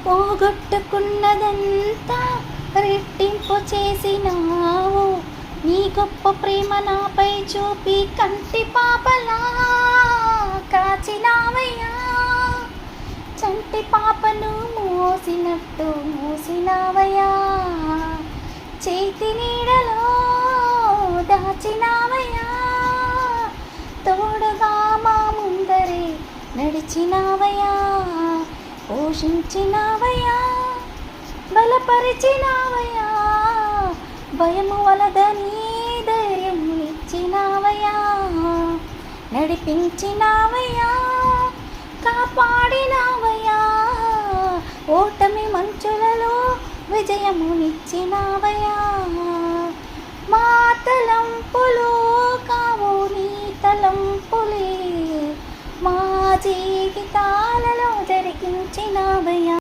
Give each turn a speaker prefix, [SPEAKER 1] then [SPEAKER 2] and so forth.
[SPEAKER 1] పోగొట్టుకున్నదంతా రెట్టింపు చేసినావు. నీ గొప్ప ప్రేమ నాపై చూపి కంటి పాపలా కాచినావయ్యా. చంటి పాపను మోసినట్టు మోసినావయ్యా. చేతి నీడలో దాచినావయ్యా. తోడుగా మా ముందరే నడిచినావయ్యా. పోషించినావయ్యా, బలపరిచినావయ్యా. భయము వలదని ధైర్యం ఇచ్చినావయ్యా. నడిపించినావయ్యా, కాపాడినావయ్యా. ఓటమి మంచులలో విజయమునిచ్చినావయ్యా. మా తలంపులు కావు నీ తలంపులే, మా జీవితాలలో జరిగించినావయ్యా.